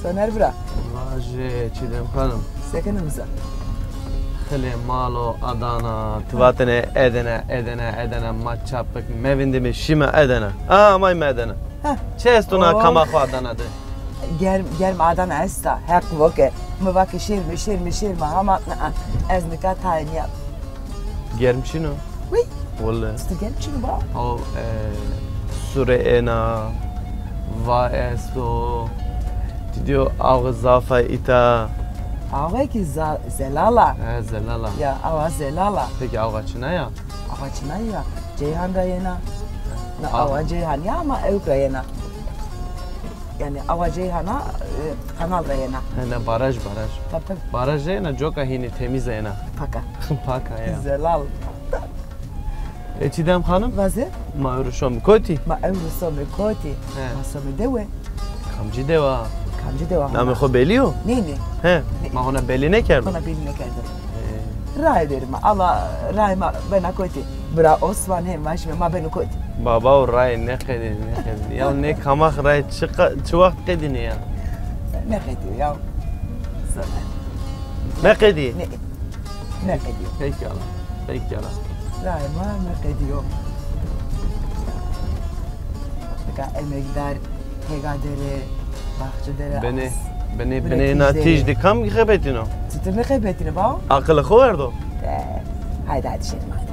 Soner bura. Vaje, çidem hanım. Sekenimize. Xile malo Adana, tıvatene edene, maç çapık, mevindimi şime edene. Amay mı edene? Çestuna kamak Adana'dı. Germ Adana esta, hek voke. Mı vaki şirmi, ama ez nika tayin yap. Germçino? Oui. Vallahi. Sta germçino ba? O Sureena, va esto, diyor ağız zafa ita. Ağa ki zelala. Zelala. Ya ağa zelala. Peki ağaçına ya? Ağaçına ya. Ceyhan rayena. Ağa Ceyhan ya ama evk rayena. Yani ağa Ceyhan'a kanal rayena. Ne baraj. Tabii. Baraj rayena çok ahini temiz rayena. Paka. Paka ya. Zelal. Çidem hanım? Vaze? Ma örüşom koti. Ma evrusomi koti. Ma somi dewe. Kamcı deva. Kamcı dewa. Nami xo beliyor? Ne? He. Ma ona beli ne kerdi? Ona beline kerdim. Ray derim. Allah ray ma bana koti. Bra Osman hem başme ma beni koti. Baba o ray ne kedin. Ya ne kamak ray çıvak kedin ya. Ne kedi ya? Sana. Ne kedi? Ne kedi? Peki ala. Ray ma ne kedi yo. Ka emekdar hegadere bahçedere. Beni natij dikam gıbetino. Sitir ne gıbetini ba? Akıllı xo verdo. Haydi şey hadi.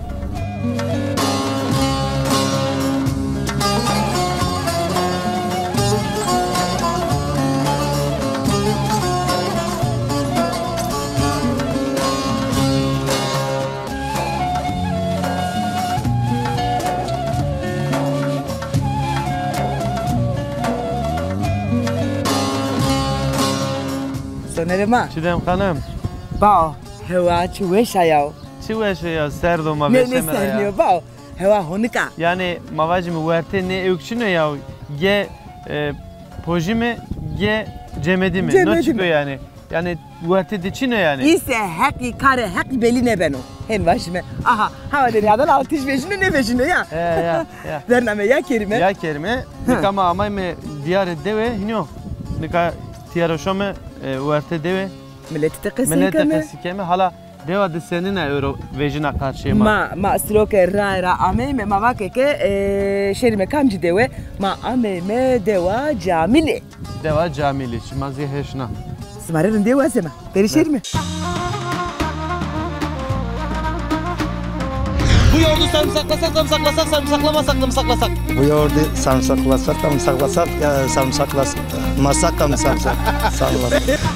Sonerema. Çidem hanım. Ba, heva çuveşa ya. Çiveşe ya serdo ma Ne veşemere ya. serniyor ba? Heva honika. Yani mavacım verte ne öksünü ya. Ge pojime ge cemedi mi? Cemedi Ne çıkıyor mi? yani? Yani verte de çino yani. İse haki kare haki beline beno. Hen başime. Aha, hava dünyadan 65'ine ne peşinde ya. Ya. Dername ya kerime. Ya kerime. Nikama amay me diyar deve hino. Nika tiyaroşome verte deve. Milleti tekesi Millete keme. kesikeme hala deva de senin euro vejina karşıma. Ma stroke ra ameme ma vakeke şerime kamci dewe ma ameme deva camili. Deva camili mazi heşna. Smarın deva sema. Perişerime. Bu yoğurdu sarımsaklasak da mı saklasak, sarımsaklamasak da mı saklasak? Bu yoğurdu sarımsaklasak da mı saklasak, sarımsaklamasak da mı saklasak?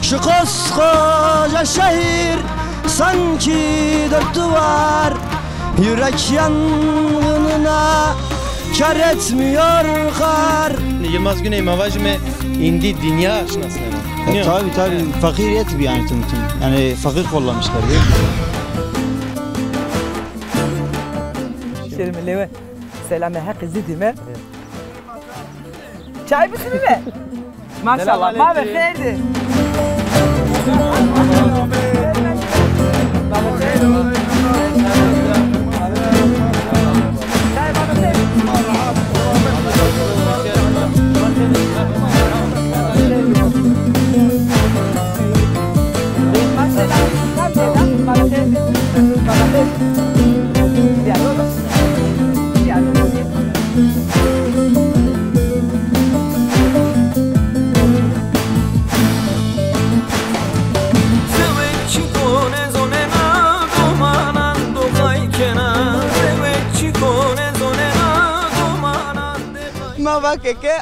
Şu koskoca şehir sanki dört duvar, yürek yangınına kar etmiyor kar. Yılmaz Güney mavacime indi dünya aşinasına. Tabii fakiriyet bir yani tüm. Yani fakir kollamışlar değil mi? Şerime leve. Selame hakkı zidime. Çay mısın mi? Maşallah. Ma be khaydi. Mavakeke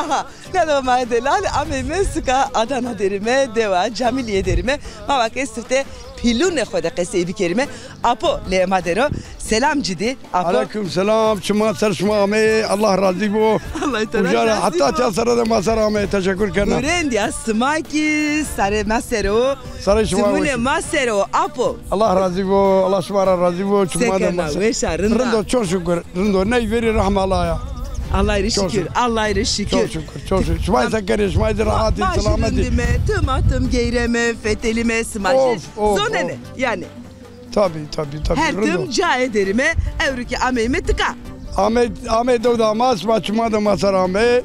aha ne doma delal ameme sıka Adana derime deva Camiliye derime mavake sırte pilune khoda qese bikerime apo le madero selam cidi apo aleyküm selam çuma sarşmame Allah razı bu Allah itara Ujara hatta çasara da masarame teşekkür ederim Urendi asmaki sare masero sarışma masero apo Allah razı bu Allah subhanahu razı bu çuma da masar rındo çok şükür rındo ne verir rahmallah ya Allah'a şükür, Allah'a şükür. Çok şükür. Şmay sakere, şmay rahatı, selameti. Tım geyreme, fetelime, smaşı, zonene yani. Tabii. Her tım ca ederime, evruki ameyime tıka. Ahmet Doğda mas, çuma da masar Ahmet.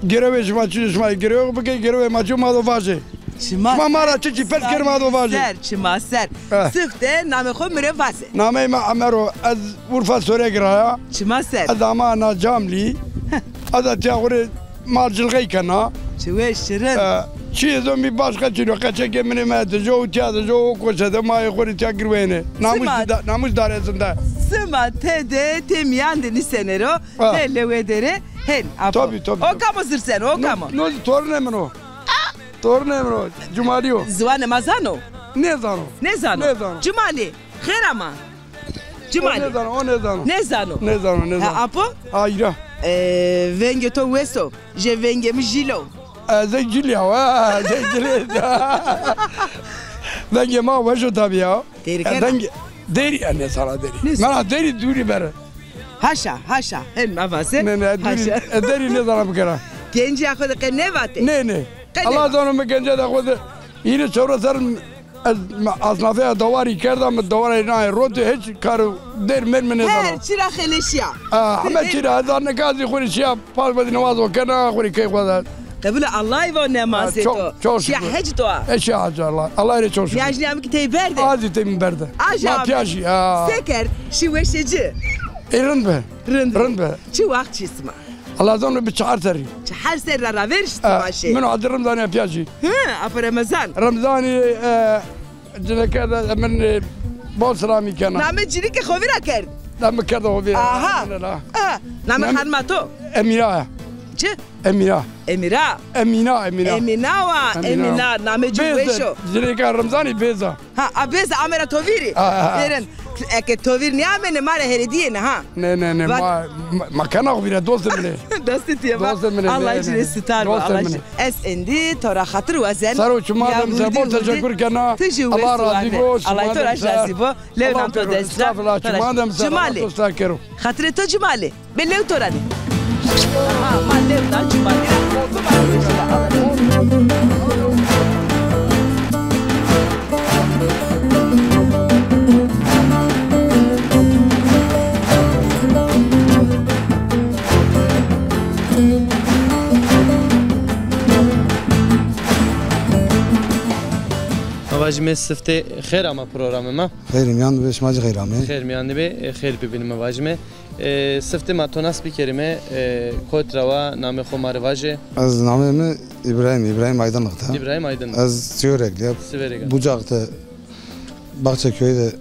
Gereve şuma çüşma gereve bıke gereve maçı madı vaje. Şuma mara çiçi pes gereve madı vaje. Çima ser. Sıfte name xo mürevvase. Name ma amero az Urfa söre giraya. Çima ser. Az ama na camli. Az atağure marcılgay kana. Çuve şirin. Çiğ zombi başka çilo kaçak emine mede jo tiyadı jo koşada may xori tiagirvene. Namus daresinde. Sıma tede temiyan deni senero. Hele vedere. Hen apo. Tabii. O kamo zırsen o kamo. No torne meno. Torne meno. Cumaliyo. Zwane mazano. Ne zano? Ne zano? Cumali. Kherama. Cumali. Ne zano? Apo? Hayra. Venge to weso. Je venge mi jilo. Zencili ya. Zencili. Venge ma vajo tabii ya. Venge. Deri anne sana deri. Bana deri duri bere. Haşa. Hem avase. Ne deri ne sana bu kere? Genci akıda ne vate? Ne? Allah zanımı gence de koydu. Yine sonra sarın asnafıya davari kerdam davari ne rotu hiç karı der men ne sana. Her çıra xeleşya. Ama çıra zanne kazi kuri şia palmadi namaz o kana kuri kay koydu. Kabul Allah ve nemazeto. Çok şia hec doğa. Eşya hacı Allah. Allah ile çok şükür. Yajniyam ki teyberdi. Azı temin berde. Matyaşı ya. Seker şiveşeci. Rın be. Çıvak çisma. Allah zanı bir çağır seri. Her serra verişti başı. Meno adı Ramazan yapyaşı. Apa Ramazan. Ramazani cinekada men bol selami kana. Name cinike xovira kerd. Name kerda hobi. Aha. Name hanmato. Emira. Çı? Emina. Emina name cuveşo. Cineka Ramazani beza. Abeza amera toviri. Eren eke tovir ni amene mare herediye ne ha. Ne makana hovira dostum ne. Dostum ya bak. Allah için sitar bu Allah için. Es endi tora hatır vazen. Saru çumadam sabor teşekkür kana. Allah razı olsun. Allah tora razı bu. Levnam to destra. Çumadam sabor teşekkür. Hatır to cumali. Belev tora ni. Aha, mallev da cumali. Mavajime sifte khair ama programıma. Khairim yan ve şmacı khairam. Khair mi yani be khair bibin mavajime. Sifte matonas bir kelime kotrava name khomar vaje. Az namemi İbrahim Aydınlık'ta. İbrahim Aydınlık. Az Siverekli. Bucak'ta Bahçeköy'de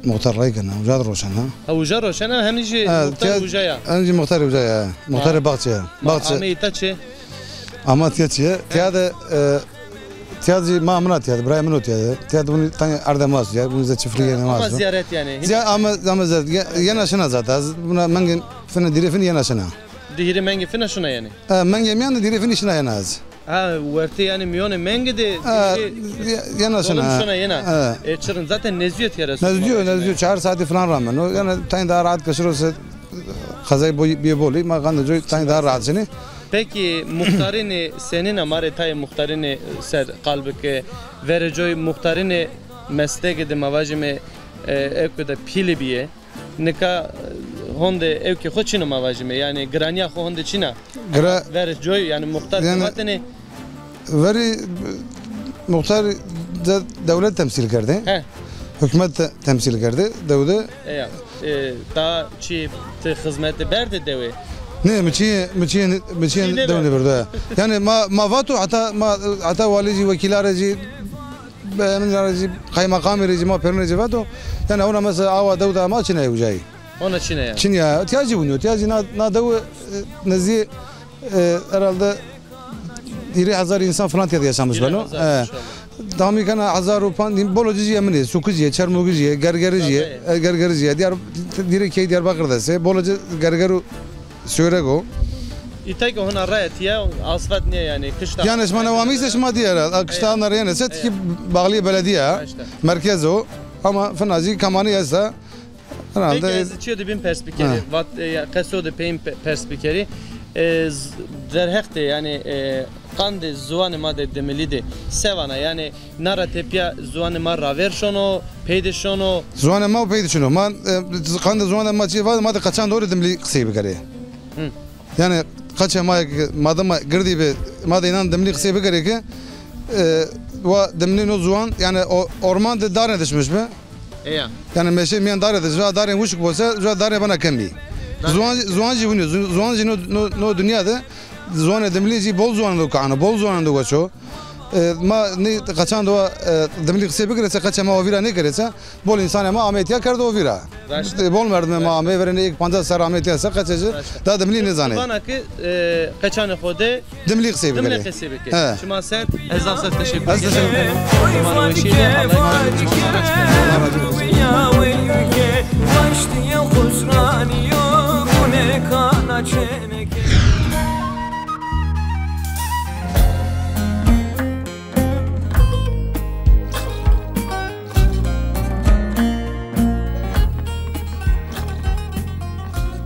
muhtarlayken Ucar Roşan'a. Ha Ucar Roşan'a hem nice muhtar Uca'ya. Hem muhtar Uca'ya. Muhtar Bahçe'ye. Ama itaçe. Ama tiyade tiyade mamına tiyade İbrahim'in tiyade. Tiyade bunu tane ardemaz ya. Bunu da çiftliğe namaz. Ama ziyaret yani. Ama yanaşına zaten. Buna mengin fena direfin yanaşına. Dihiri mengi fena şuna yani. Mengin yani direfin işine yanaz. Ha verti yani miyone mengi de yanaşına. Şuna yana. Çırın zaten neziyet yarası. Neziyet 4 saati falan rağmen. O yani tane daha rahat kaçırırsa kazayı bir boli. Ma kandı tane daha rahat seni. Peki muhtarini senin amare tay muhtarini ser kalbike vereceği muhtarini meslek edin mavajime evkede pili biye nika honde evke hoçinu mavajime yani grania honde çina vereceği yani muhtar zaten veri muhtar devlet temsil kerdi. Hükümet temsil kerdi. Devde. Ta çi hizmeti berdi devi. Ne müçiye devlet berdi. Yani ma vatu hatta valici vekilareci ben racı kaymakam racı ma perneci vatu yani ona mesela ava devda ma Çin'e ucay. Ona Çin'e ya. Çin ya ihtiyacı bunu ihtiyacı na dev nazi herhalde 20,000 insan falan yaşamış bunu. Dami kana 1000 rupan bolojiye yemini sukujiye çarmugiye gergeriye diğer Diyarbakır'da boloji gergeru Sürego. İtay ki ona rayet ya asfalt niye yani kışta. Yani esmane vamise şma diğer kışta onlar yani set ki bağlı belediye merkez o ama fenazi kamanı yazsa herhalde. Peki çiğdi bin perspektifi vat kasoda peyn perspektifi derhekte yani kandı zuanı madde demeliydi sevana yani nara tepya zuanı marra ver şunu peyde şunu zuanı ma peyde şunu man kandı zuanı maçı var madde kaçan doğru demeli kısa bir kare yani kaça madama girdi be madayından demli kısa bir gerek ki ve demli o zuan yani orman da dar edişmiş be. Yani meşe miyan dar ediş ve darın uçuk olsa ve dar bana kembi. Zuan jivuni zuan jino no dünyada zuan demli ji bol zuan do kana bol zuan do geço. ما نی قچان دو دملی قصه بگیره چه قچه ما ویرا نکرده بول انسان ما آمیتیا کرده و ویرا بول مرد ما آمی ورنه یک 50 سر آمیتیا سر قچه دا دملی نزانه bana ki قچان خوده دملی قصه بگیره دملی قصه بگیره شما سر ازاف سر تشکر از تشکر zaman o şeyi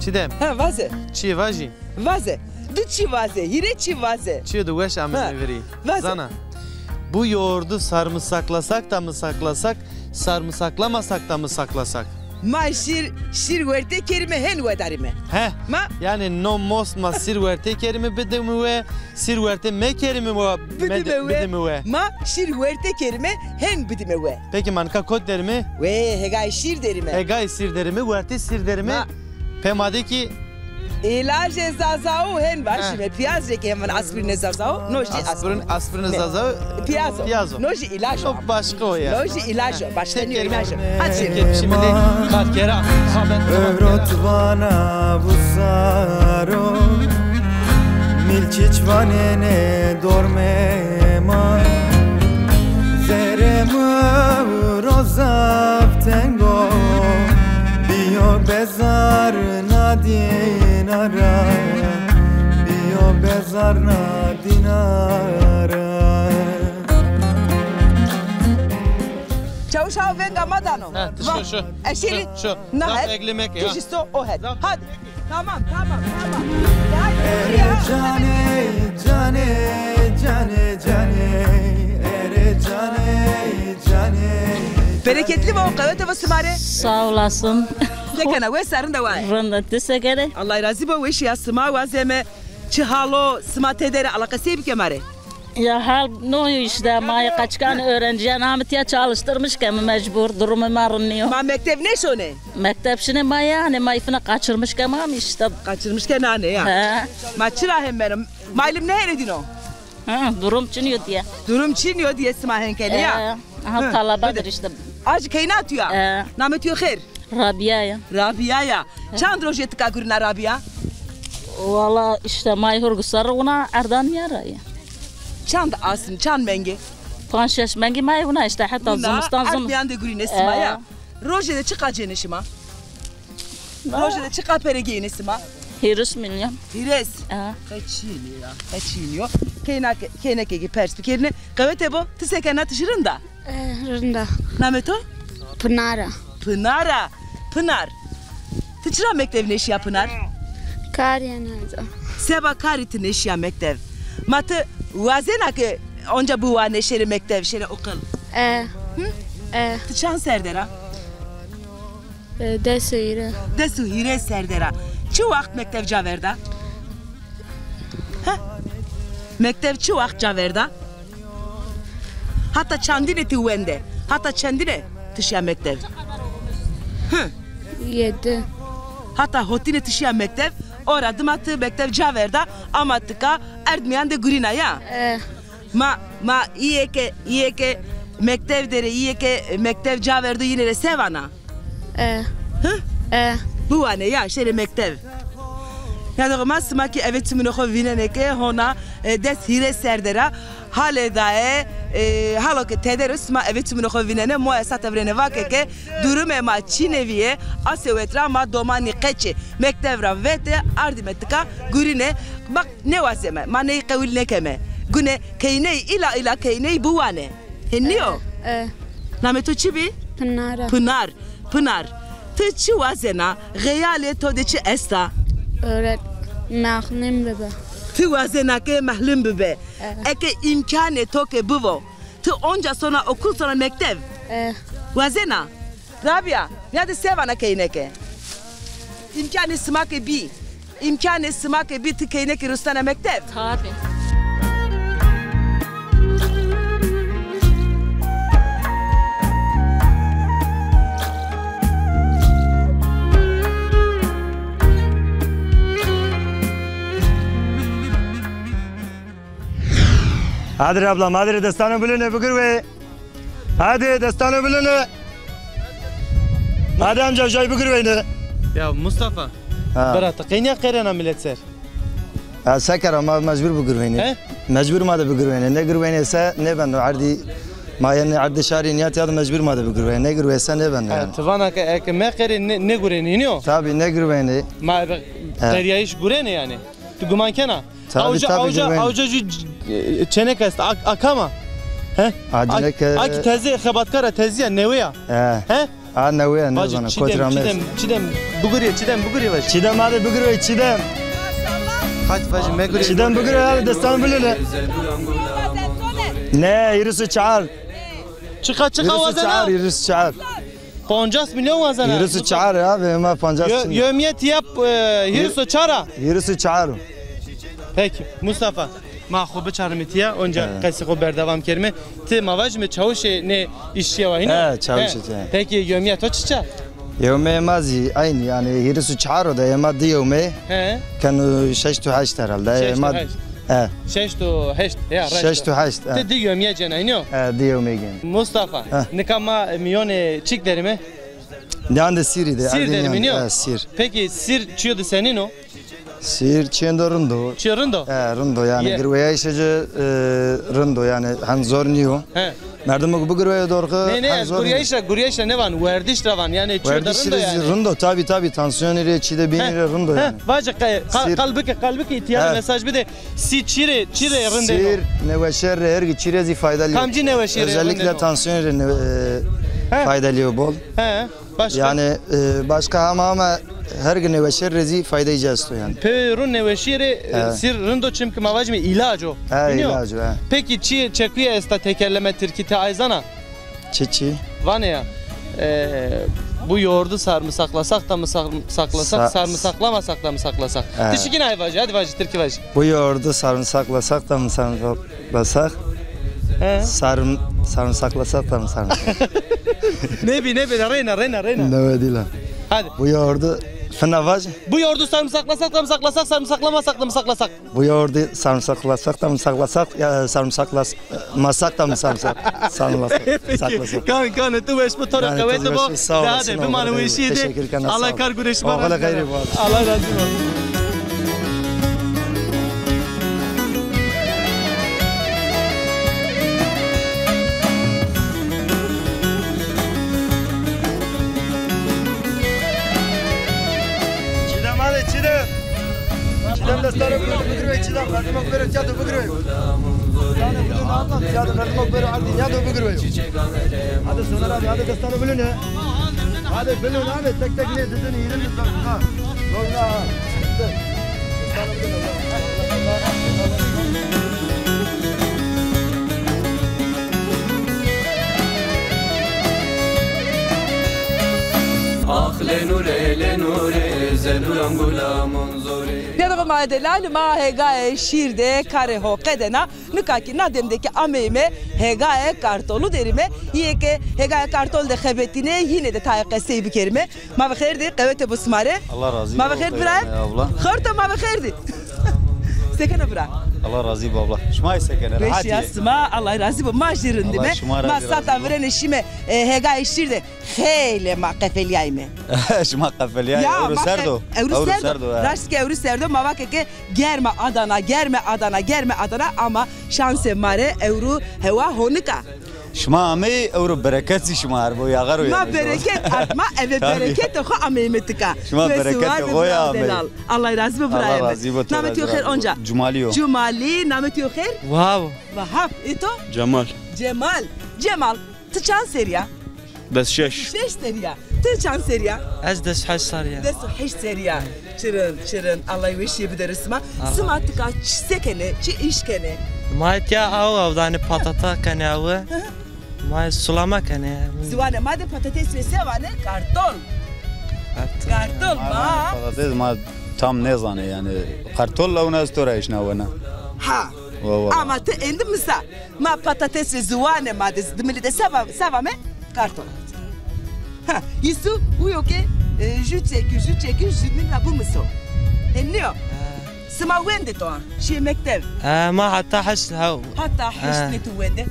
Çidem. Ha vaze. Çi vaji. Vaze. Du çi vaze. Hire çi vaze. Çi du veş amene veri. Vaze. Zana. Bu yoğurdu sarımsaklasak da mı saklasak, sarımsaklamasak da mı saklasak? Ma şir verte kerime hen vedarime. He. Ma Yani no mos ma sirverte kerime bedemu ve sirverte me kerime ve bedemu ve. Ma şir verte kerime hen bidime ve. Peki manka kod derimi? Ve hegay şir derime. Egay sir derimi, verte sir derimi. Ma. Pemade ki İlaj zazao hen var şimdi piyaz reki hemen aspirin zazao noji aspirin zazao piyazo noji ilaj o başka o ya. noji ilaj başka ne ilaj hadi şimdi kalk yere Evrotvana busaro milčičvanene dormema zerema rozav tengo bio bezar na dinara bio bezar na dinara Çavuşav venga madano. Şu. Eşiri. Şu. Nahet. Eklemek ya. Kişisto ohet. Hadi. Tamam. cane cane cane cane ere cane Bereketli ve o kavete ve sımare. Sağ olasın. Ne kana ve sarın da var. Rında teşekkür. Allah razı be ve şia sıma ve zeme çihalo sıma tedere alakası bir kemare. Ya hal no işte maya kaçkan öğrenciye nametiye çalıştırmışken mecbur durumu marınıyor. Ma mektep ne şone? Mektep şimdi maya hani mayfına kaçırmışken ama işte. Kaçırmışken ne ya? He. Ma çıra hem benim. Maylim ne edin o? Ha, durum çiniyor diye. Durum çiniyor diye sıma henkeli ya. Ha talabadır işte. Acı kayna atıyor. Nametiyor khair. Rabia ya. Rabia ya. Çand rojet kagurna Rabia. Valla işte mayhur gusar ona erdan yara ya. Çand asın, çand mengi. Panşeş mengi may buna işte hatta zımıstan zım. Artmayan da gurine sıma ya. Rojede çıkacağını şima. Rojede çıka peregeğini sıma. Hirus milyon. Hires. Kaçiniyor ya. Kaçiniyor. Keynekeki perspektirini. Kavete bu. Tisekena tışırında. Rında. Nameto? Pınara. Pınara. Pınar. Tıçıra mektevine eşya Pınar. Karyanada. Seba karitin eşya mektev. Matı vazena ki onca bu var neşeri mektev şere okul. Tıçan serdera. Desire. Desu hire serdera. Çu vakt mektev caverda? Mektev çu vakt caverda? Hatta çandine tüvende. Hatta çandine tışya mektev. 7. Hatta hotine tışya mektev. Ora dımatı mektev caverda ama tıka erdmeyen de gurina ya. Ma iye ke mektev dere iye ke mektev caverda yine de sevana. Bu ane ya şere mektev. Yani o masma ki evet tümünü vineneke hona des hire serdera hale dae halo ke tederus ma evet tümünü vinene mo esat evrene vakeke durume ma çineviye asevetra ma domani qeçi mektevra vete ardimetka gurine bak ne vaseme ma ne qawil ne keme gune keyne ila keyne buwane henniyo nameto çibi Pınar Tıçı vazena gayale todeçi esta öğret mahlim bebe. Tı vazena ke mahlim bebe. Eke imkane toke buvo. Tı onca sonra okul sonra mektev. Vazena. Rabia. Ya da sevana keyneke. İmkane smake bi. imkanı sımak bir tıkayına ki Ruslan emekte. Tabii. Hadi ablam hadi destanı bulun bugür ve hadi destanı bulun. Hadi amca jay bugür ve Ya Mustafa. Berat kaynya qerana millet ser. Ha sakar ama mecbur bugür ve He? mecbur ma da bugür ve ne gür ve ise ne ben ardi ma yani ardi şari niyet ya da mecbur ma da bugür ve ne gür ve ise ne ben yani. Tavana ka ma qerin ne gureni niyo? Tabii ne gür ve ne. Ma qeriyiş gureni yani. Tu guman kana. Avca çenek est akama. He? Aki tezi xebatkara teziya neveya. He? Ha neveya ne bana kotrames. Çidem buguriye var. Çidem hadi bugür ve çidem. Kaç bacım me guriye. Çidem bugür hadi destan bulun. Ne yürüsü çağır. Çıka vazana. Yürüsü çağır. 50 milyon vazana. Yürüsü çağır abi ama 50. Yömiyet yap yürüsü çara. Yürüsü çağır. Peki Mustafa. Ma خوب چارمیتیا اونجا قصه خوب بردوام کرمه تی مواج می چاوش نه işçiye var yine. Evet çavuş. Peki yömiye to çiçe? Yevme mazi aynı yani yürüsü çağır da yema diyevme. He. Kanu 6 to 8 herhalde. Yema. 6 to 8 ya. 6 to 8. Te di yömiye cena yine. Diyevme gen. Mustafa. Ne kama milyone çikleri mi? Yani Sir'de. Sir derim yine. Sir. Peki sir çiyordu senin o? Sir çendo rundo. Rundo? Rundo yani girveye işece rundo yani han zor niyo. Merdum bu girveye doğru. Ne gurya ne van? Verdiş ravan yani çiyordu rundo yani. Rundo tabi tansiyon ile çide binire rundo yani. Vacı kalbiki ihtiyar mesaj bir de si çire rundo. Sir neveşer her çirezi faydalı. Kamci neveşer. Özellikle tansiyon ile faydalı bol. Başka? Yani başka ama her gün neveşer rezi faydayacağız yani. Perun neveşeri sir rundo çünkü mavac mı ilaç o. İlaç o. Peki çeküye esta tekerleme tirkite ayzana. Çiçi. Vane ya. Bu yoğurdu sarımsaklasak da mı saklasak, sarımsaklamasak da mı saklasak? Teşekkür ayvacı, hadi vacı, Türkiye vacı. Bu yoğurdu sarımsaklasak da mı sarımsaklasak? Sarımsaklasak da mı sarımsaklasak? Ne bi, reyna. Ne değil lan. Hadi. Bu yoğurdu fınavacı. Bu yoğurdu sarımsaklasak da mı saklasak, sarımsaklamasak da mı saklasak? Bu yoğurdu sarımsaklasak da mı saklasak, sarımsaklamasak da mı saklasak? Peki, kan tu beş bu taraf kavete bu. Hadi, bir manu işiydi. Allah kar güreş var. Allah gayri var. Allah razı olsun. Çidem destanı bugür ve çidem verdim okbere tiyatro bugür ve. Yani bugün anlat tiyatro verdim okbere ardi tiyatro bugür ve. Hadi Soner abi hadi destanı bilin he. Hadi bilin abi tek ne dedin yiyin lütfen. Ha. Sonra. Destanı bilin. Ah lenure zeluram gulamun zori. Yarım adelal ma hegae şirde kare ho kedena nukaki nademdeki ameyme hegae kartolu derime yeke hegae kartol de xebetine yine de tayqa seybi kerime ma bxerdi qevete busmare Allah razı ma bxerd biraim abla xorta ma bxerdi sekene bira Allah razı abla şmay sekene rahat yasma Allah razı bu ma jirin deme ma sata vrene şime hegae şirde hele ma qefelyayme şma qefelyay Euroserdo Raşke Euroserdo ma vakeke germe Adana ama şanse mare euro heva honika şma ame euro bereketi şmar bu yagar o ma bereket atma eve bereket ho amemetika şma bereket o ya Allah razı olsun Allah razı olsun namet yo khair onca Cumali namet yo khair Vahab ito Cemal tıçan seriya بس شش seriya tıçan seriya از دس حس سريع دس حش seriya çırın Allah yeşi bir derisma sımatıka sekene işkene ما تيا او داني patata كناوه ما سلامه كنه Zivane madem patates ve sevane kartol ma patates ma tam ne zane yani. Kartolla ona storayış navana. Ha. Ama te endim misa. Ma patates zuane ma demili de sava me karton. Ha. Isu uyoke juteki judmin la bu miso. Enniyo. Sma wende to şi mektev. ما حتى حس هاو Hatta hiştine tu wende.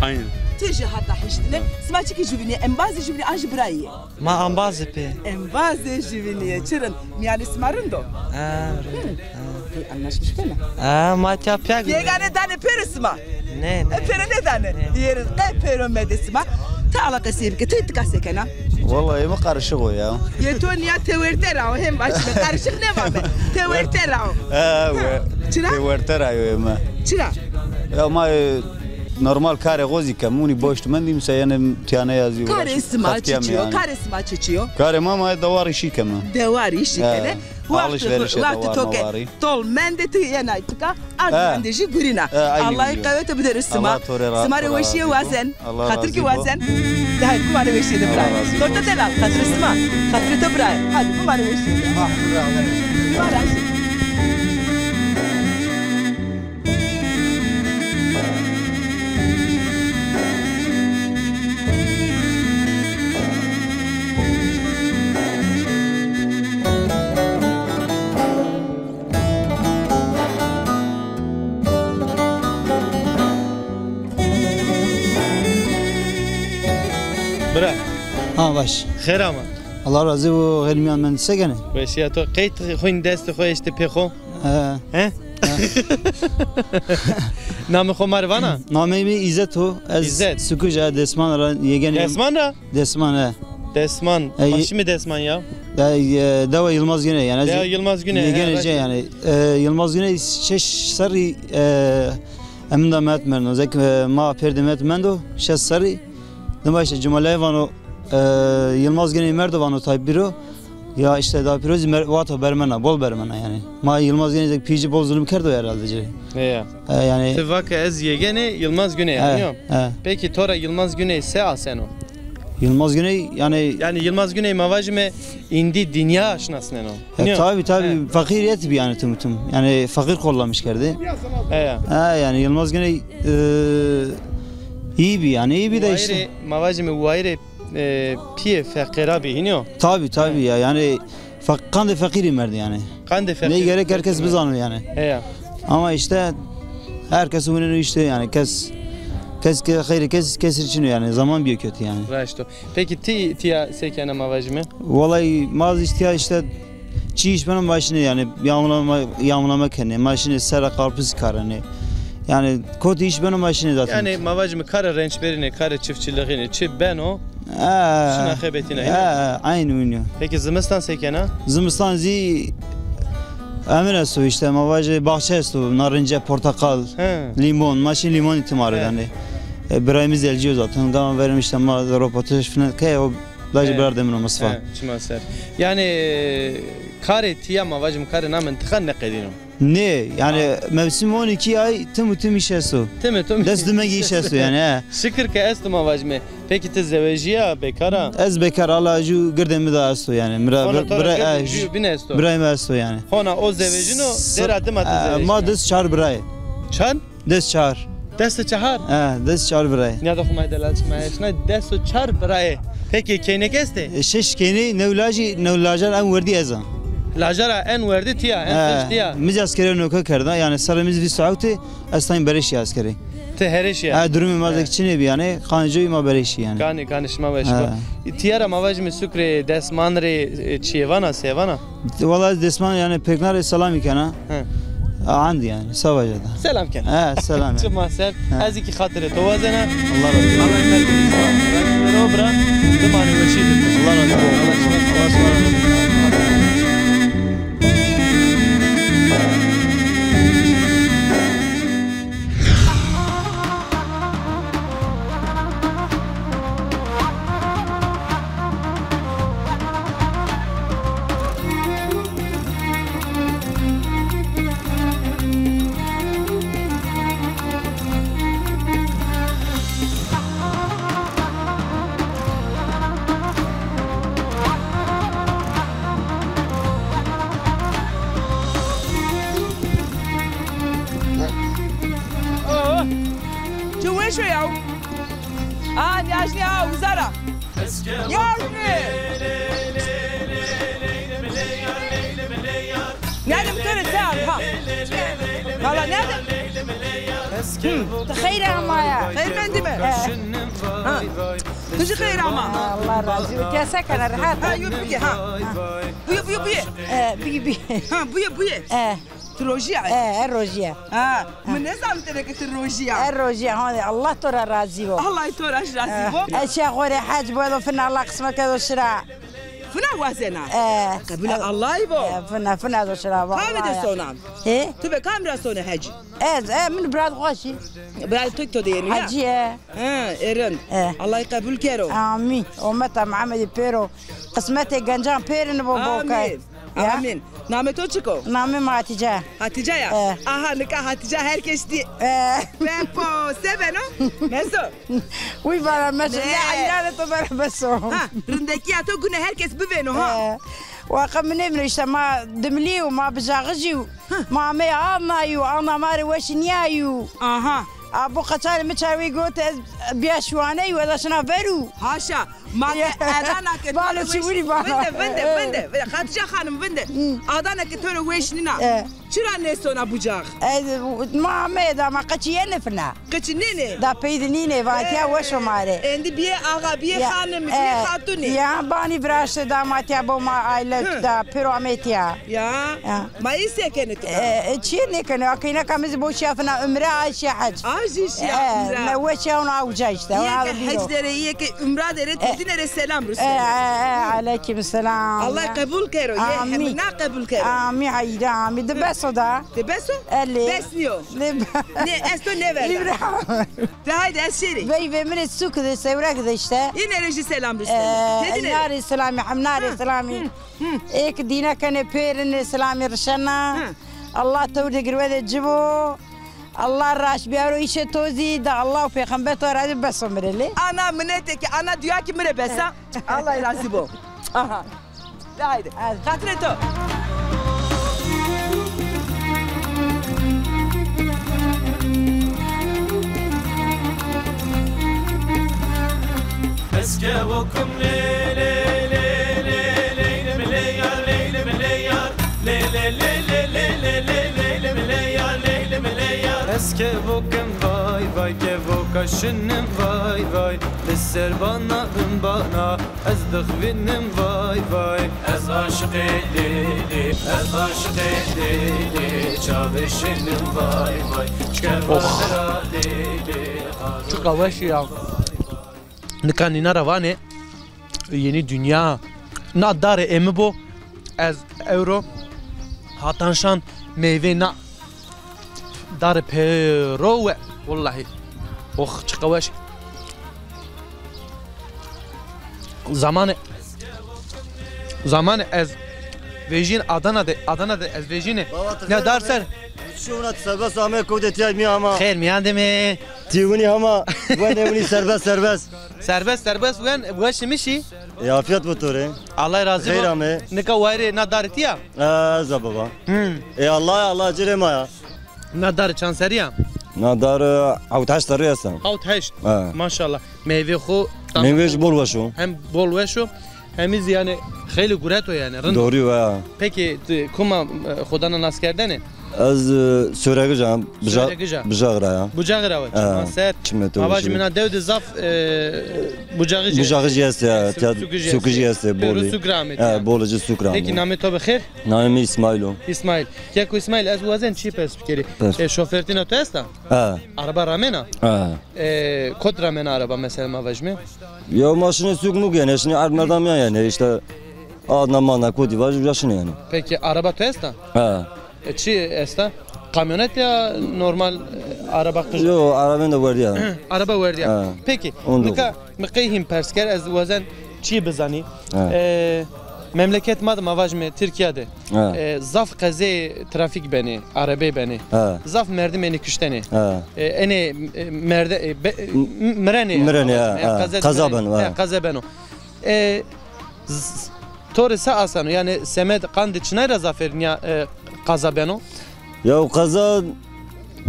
aynen Tiji hatta hiştine. Sma çiki juvini embazi juvini aj brayi. ما أنبازي بي Embazi juvini çırın. Yani smarındo. Anlaşmış değil mi? ما تيابياك Yegane tane perisma. ne Peri ne tane? Yerin peri medesma. Ta'ala kasibke tüytka sekena. Vallahi mi karışık o ya. Yetonya tevertera hem başına karışık ne var be? Tevertera. Çıra? Tevertera yo ma. Çıra. Ya ma normal kare gozi kamuni boştu men dim sayane tiyane yazıyor. Kare isma çiçiyor. Kare isma çiçiyor. Kare mama davar işi kama. Davar işi kene. Alışverişe Vakti toke. Tol mende ti yana tıka. Admende ji gurina. Allah'ı kavete bilir isma. Smare veşiye vasen. Hatır ki vasen. Daha kumare veşiye de bırak. Torta delal. Hatır isma. Hatır da bırak. Hadi kumare veşiye. Kumare. برا ها باش خیر آما الله راضی و غیر میان من سگنه باشی تو قیت خوین دست خویشت پیخو ها نام خو مروانه نامه می ایزت و از سکوج دسمان را یگن دسمان را دسمان دسمان ماشی می دسمان ya دوا Yılmaz Güney yani دوا Yılmaz Güney Yegenice yani Yılmaz Güney şeş sarı emda metmen o zek ma perdemet mendo şeş sarı Namaşta Cumalev vano Yılmaz Güney Merdovano tayp biro ya işte da pirozi vato bermena bol bermena yani ma Yılmaz Güney pici bol zulüm kerdo herhalde ya yani tevaka ez yegene Yılmaz Güney anlıyor peki tora Yılmaz Güney se aseno Yılmaz Güney yani Yılmaz Güney mavajme indi dünya aşinasın eno tabi fakiriyet bir yani tüm yani fakir kollamış kerdi yani Yılmaz Güney iyi bir yani iyi bir de işte mavajme uayre piye fakira bihiniyor tabi ya yani kan de fakiri merdi yani kan de fakir ne gerek herkes biz anlıyor yani ama işte herkes bunu işte yani kes için yani zaman bir kötü yani. Raşto. Peki tiya sekene mavajme? Vallahi maz işte çiğiş benim başını yani yağmurlama kendi maşını sera karpuz karını. Yani kötü iş benim başını zaten. Yani mavajme kara rençberine kara çiftçiliğini çi ben o şuna hebetine. Aynı oynuyor. Peki Zimistan sekene? Zimistan Emre su işte mavajı bahçe su narınca portakal limon maşin limon itimarı yani. Birayımız elciyor zaten. Gama vermişler ama röportaj falan. Kaya o lacı birer demin olması var. Çimaser. Yani kare tiya mavajım kare namın tıkan ne kadino? Ne? Yani mevsim 12 ay tüm işe su. Tüm. Dest dümengi işe su yani. Şükür ki estu mavajme. Peki te zevejiya bekara? Ez bekar Allah ju girdemi da estu yani. Birayım estu yani. Hona o zevejino deradım atı zevejino. Ma dest çar biray. Çan? Dest çar. Dest çahar? Dest çar biray. Ne da kumay delal çmayşna dest çar biray. Peki kene keste? Şeş kene nevlajar en verdi ezan. Lajara en verdi tiya en fiş tiya. Biz askeri nöka kerda yani sarımız bir saati astayım bereşi askeri. Te hereşi ya. Durumu mazdak çine bir yani kanjoy ma bereşi yani. Kanışma beş ba. Tiyara mavajmi sukre desmanre çiyevana sevana. Vallahi desman yani peknar selam ikana. عندي يعني سوا جدا سلام كان سلام شوف ما سر هذه كي خاطر توازنه الله يرضى الله يخليك روبرا ضماني وشيد الله يرضى الله يسلمك تو وشو ياو نياشني هاو وزارة ياوشني نادم ترى ساعة ها والله نادم خير يا مايا خير من دمه تجي خير يا ما الله راضي بك يا سكن الرحاب ها يبقى ها بويا بي ها بويا تروجيا الروجيا من نظام ترك الروجيا هذا الله ترى راضي بو الله ترى راضي بو اشياء غوري حاج بو فينا الله قسمك هذا الشراع فنا وازنا قبل الله يبو فنا هذا الشراع كاميرا سونام ايه تبقى كاميرا سونا حاج من براد غاشي براد توك ديني حاجي ايرن الله يقبل كيرو امين ومتى محمد بيرو قسمتي جنجان بيرن بوبوكاي امين نامه تو چیکو نامه ما هاتیجا ya aha nika Hatice herkes diye Beppo seveno meso uy bana meso ya ayran to bana meso ha rindeki ya to güne herkes biveno ha وقم نمر ما دملي وما بزاغجي ما مي عمايو انا ماري وشنيايو اها ابو قتال متاوي قلت بيشواني ولا شنا برو هاشا ما ادانا بالو شوري بنده Hatice hanım bende adana ki töre weşnina çıra ne sona bucak ما ميدا ما قتينا فنا قتنيني دا بيدنيني فاتيا وشو ماري اندي بيه ağa bie hanım bie hatuni يا باني براش دا ماتيا بو ما عائلة دا بيروميتيا يا ما يسكنت تشيني كانوا اكينا كمز بو شافنا عمره عايشه حج عايش يا عمره ما وشاونا عوجاش دا حج دري يك عمره دري تدينا السلام رسول عليكم السلام الله يقبل كيرو امين قبل كيرو امين عيدا امين دبسو دا دبسو بسنيو ne esto ne ver de haydi esiri بي من السوق ذا سوراك ذا اشتا yine reji selam rüstem نار السلامي حمنار السلامي ايك دينا كان بيرن السلامي رشنا الله تودي قروه جبو الله راش بيارو ايش توزي دا الله في خنبته رادي بس مرلي انا منتك انا دياكي مره بس الله يرضي بو اها haydi خاطرته Eske vokum le le le le le le yar le yar le le le le le le le yar le yar Eske vokum vay vay ke vokaşınım vay vay Lisser bana ez dıgvinim vay vay Ez aşık edili ez aşık edili Çavuşunum vay vay Çkerbara dili Çok avaş ya Nikanina ravane yeni dünya na dare emi bu az euro hatanşan meyve na dare pero ve vallahi oh çıkavaş zamanı az vejin Adana'da az vejini ne dersen شونات سربس آمه کوده تیای می آما خیر میانده می تیونی هما و نمونی serbest ben şimişi ya afiyet butore Allah razı خیر olsun آمه ne kavayre na dareti ya زبابا الله جري مایا na dar chanseri ya نادار او تاش تری هستم Havt heşt maşallah meyve xo میوهش بول وشو hem bol ve şu hem yani خیلی گورت yani rın. دوری و Peki kuma khodanın askerden از سورگی جام بجاغ رایا bucağı ravat maser avaç mina devde zaf bucağı بجاغ جیست یا سوک جیست بولی بولج سوکرام Peki namet to bخير نامی اسماعیلو İsmail ya ko İsmail az wazen çi pes fikri şoförtine to esta araba ramena kod ramena araba mesela mavajme یا ماشین سوق مو گنه شنی ار مردم یعنی işte adamana kodi var yaşını yani Peki araba to esta çi esta kamyonet ya normal araba kız yo arabanın da var ya araba var ya peki nika mqihim persker az wazen çi bizani memleket madım avajme Türkiye'de zaf kaze trafik beni arabe beni zaf merdi beni küşteni ene merde mreni kazaben torisa asano yani semed qand çnayra zafernya kazabeno ya kaza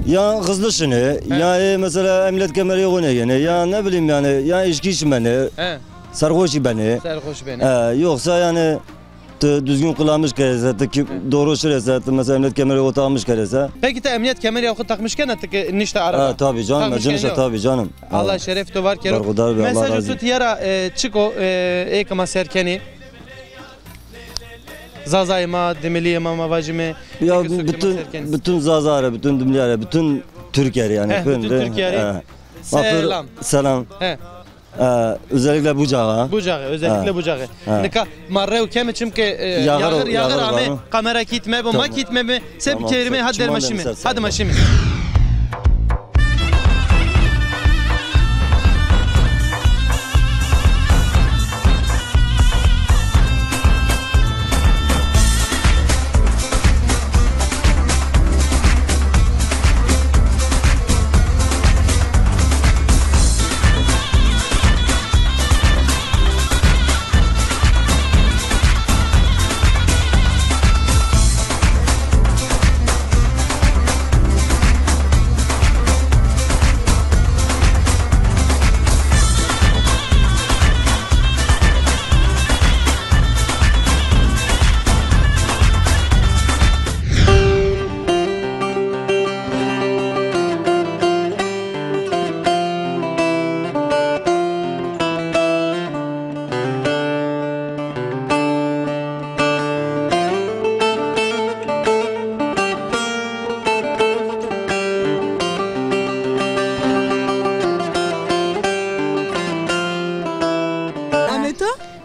Ya hızlı şunu, ya mesela emniyet kemeri yok ne yani, ya ne bileyim yani, ya içki içmeni, sarhoş beni. Sarhoş beni. Yoksa yani düzgün kullanmış kerese, doğru şurası, mesela emniyet kemeri yok takmış kerese. Peki de emniyet kemeri yok takmışken artık nişte araba. Tabii canım, tabii canım. Allah şeref de var kero. Mesajı tut yara çıko ekama serkeni. Zazayma, Demiliyema, Mavajime. Ya bütün Zazara, bütün Demiliyara, bütün Türkiye yani. Bütün Türkiye. Selam. Selam. Özellikle Bucağı. Özellikle Bucağı. Nika marrev kem çünkü yağır ame kamera gitme, bomba gitme mi? Sep kelime hadi maşimi. Hadi maşimi.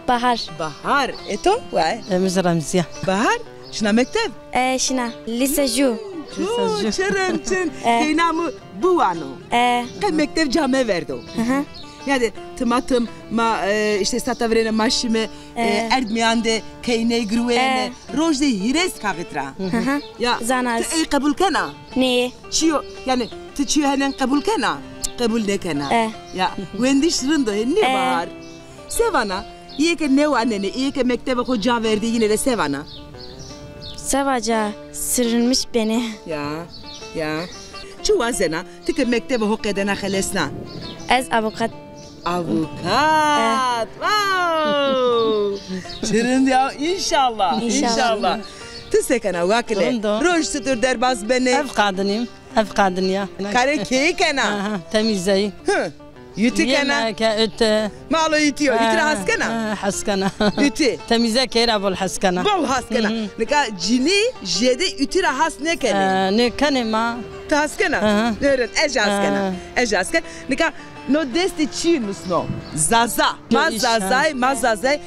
Bahar. Bahar. Eto? Biz Ramziye. Bahar? Şuna mektep? Şuna. Lise Ju. Çırın. Keynamı bu anı. Mektep came verdi. Yani tımatım işte satavrene maşime erdmiyande keyne gruene rojde hires kavitra. Ya zanaz. Kabul kana? Ne? Çiyo yani çiyo henen kabul kana? Kabul ne kana? Ya wendi şırında ne var? Sevana. İyi ki ne var nene? İyi ki mektebe hoca verdi yine de sevana. Sevaca sırılmış beni. Ya. Çuvazena. Tıkı mektebe hokkedena halesna. Ez avukat. Avukat. Çırın ya inşallah. Tüsekana vakile. Roj tutur derbaz beni. Ev kadın ya. Kare kekena. Temizleyi. Yutikena. Öte. Malo yitiyor. Yitira haskana. Haskana. Yuti. Temize kera bol haskana. Bol haskana. Nika cini jede yitira has ne kene. Ne kene ma. Ta haskana. Nören eja haskana. Nika no desti çinus no. Zaza. Mazazay.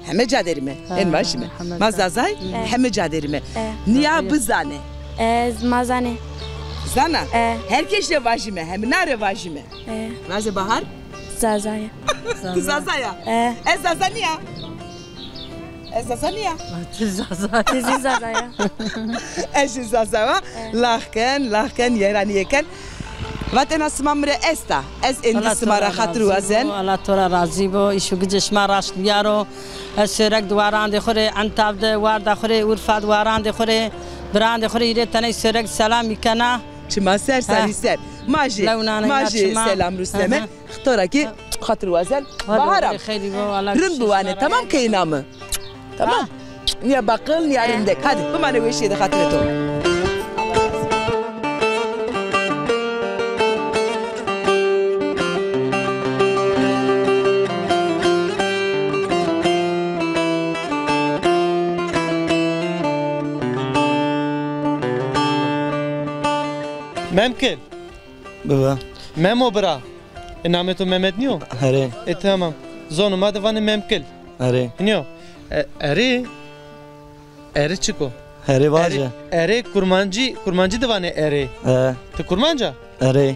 Hemme caderime. En başime. Mazazay. Hemme caderime. Niya bızane. Mazane. Zana? Herkesle vajime, hem nare vajime. Naze Bahar? Zazaya. Zazaya? Zazania. Zazania. Zazaya. Zazaya. Lahken, yeraniken. Vaten asmamre esta. Endi smara khatru azen. Allah tora razı bo. İşu gıcış maraş yaro. Sörek duvaran de khore, antab de warda khore, urfa duvaran de khore. Brand khore ire tane sörek selam ikana. Çima ser. Maji selam Rüstem'e. Xtora ki hatırı vazel. Baharam. Rın buane tamam keynamı. Tamam. Niye bakıl niye rindek. Hadi bu mane ve şeyde hatırı to. Memkel. Baba. Memo bra. Nameto Mehmet niyo? Hare. Tamam. Zonuma da vani memkel. Hare. Niyo? Ere çıko. Hare vaje. Ere kurmancı da vani ere. Te kurmanca? Ere.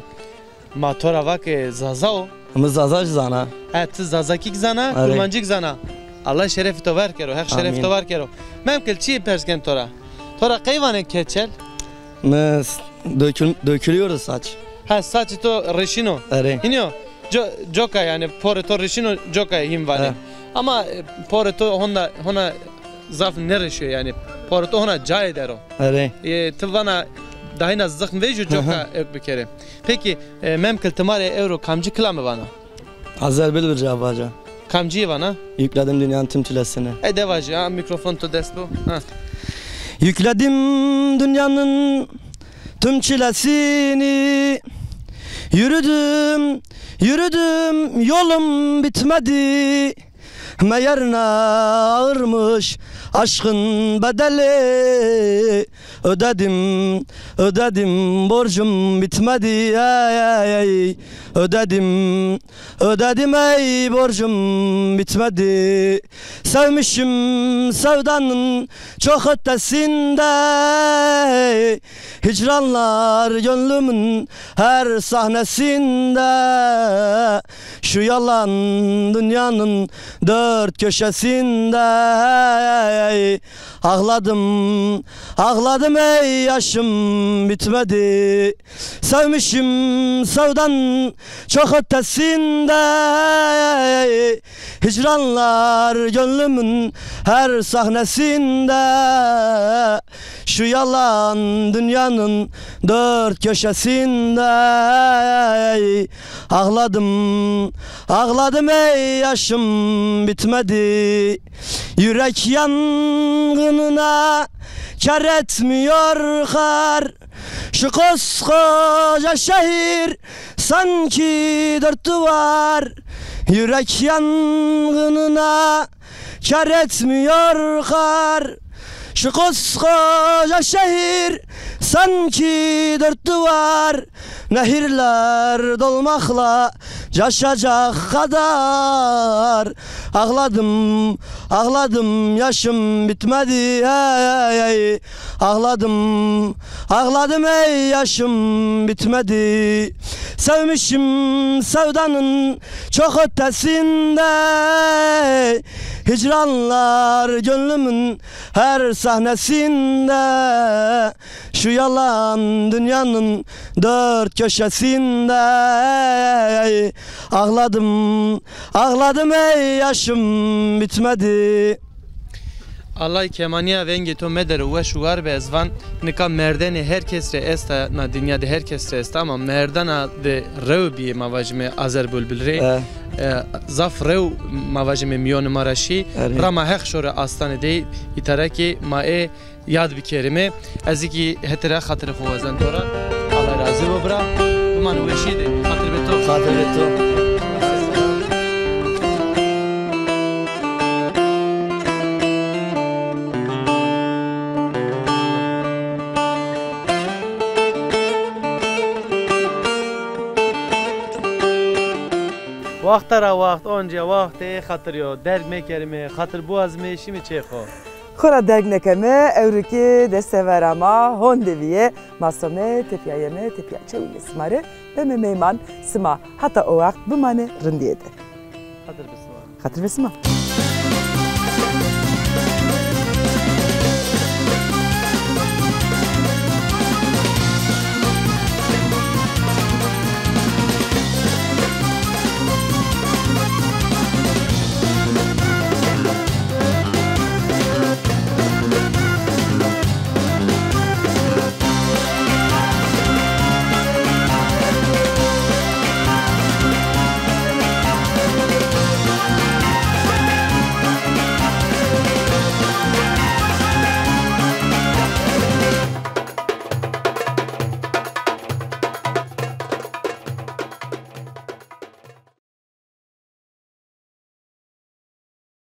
Matora vak zazao. Ama zaza zana. Te zazakik zana, kurmancık zana. Allah şerefi to ver kero, hak şerefi to ver kero. Memkel çi persken tora. Tora kayvane keçel. Mes dökülüyoruz saç. Saç to reşino. Ere. Hiniyo. Joka yani pore to reşino joka him vane. Ama pore to hona zaf ne reşiyor yani. Pore to hona cay eder o. Ere. Tıvana dahi naz zıxm ve joka ek bikere. Peki memkel temare euro kamcı kılamı bana? Azer bil bir cavaca. Kamcı bana? Yükledim dünyanın tüm çilesini. Devacı ha mikrofon to dest bu. Ha. Yükledim dünyanın tüm çilesini. Yürüdüm, yürüdüm, yolum bitmedi. Meğer ne ağırmış aşkın bedeli. Ödedim, ödedim, borcum bitmedi. Ay, ay, ay. Ödedim, ödedim ey, borcum bitmedi. Sevmişim sevdanın çok ötesinde. Hicranlar gönlümün her sahnesinde. Şu yalan dünyanın dört köşesinde. Ağladım, ağladım ey, yaşım bitmedi. Sevmişim sevdanın çok ötesinde. Hicranlar gönlümün her sahnesinde. Şu yalan dünyanın dört köşesinde. Ağladım, ağladım ey, yaşım bitmedi. Yürek yangınına kar etmiyor kar. Şu koskoca şehir sanki dört duvar. Yürek yangınına kar etmiyor kar. Şu koskoca şehir sanki dört duvar. Nehirler dolmakla yaşayacak kadar. Ağladım, ağladım, yaşım bitmedi. Hey, hey. Ağladım, ağladım ey, yaşım bitmedi. Sevmişim sevdanın çok ötesinde. Hicranlar gönlümün her sahnesinde. Şu yalan dünyanın dört köşesinde. Ağladım, ağladım ey, yaşım bitmedi. Allah kemaniya vengi to meder ve şuar be ezvan nika merdeni herkes re esta na dünyada herkes re esta ama merdana de revbi mavajme azer bülbülre zaf rev mavajme miyon maraşi rama hekşore astane de itaraki mae yad bir kerime aziki hetera hatır xuvazan tora Allah razı ve bra man veşide hatır beto hatır beto. Vaxtara vaxt, onca vaxt xatırıyor, dergme kerime, xatır boğazme işimi çekho. Xora derg nekeme, evriki deseverama, hondeviye, masome, tepiyayeme, tepiyaçeviye smarı ve memeyman sıma. Hatta o vaxt bu mane rındiyede. Xatır besma. Xatır besma.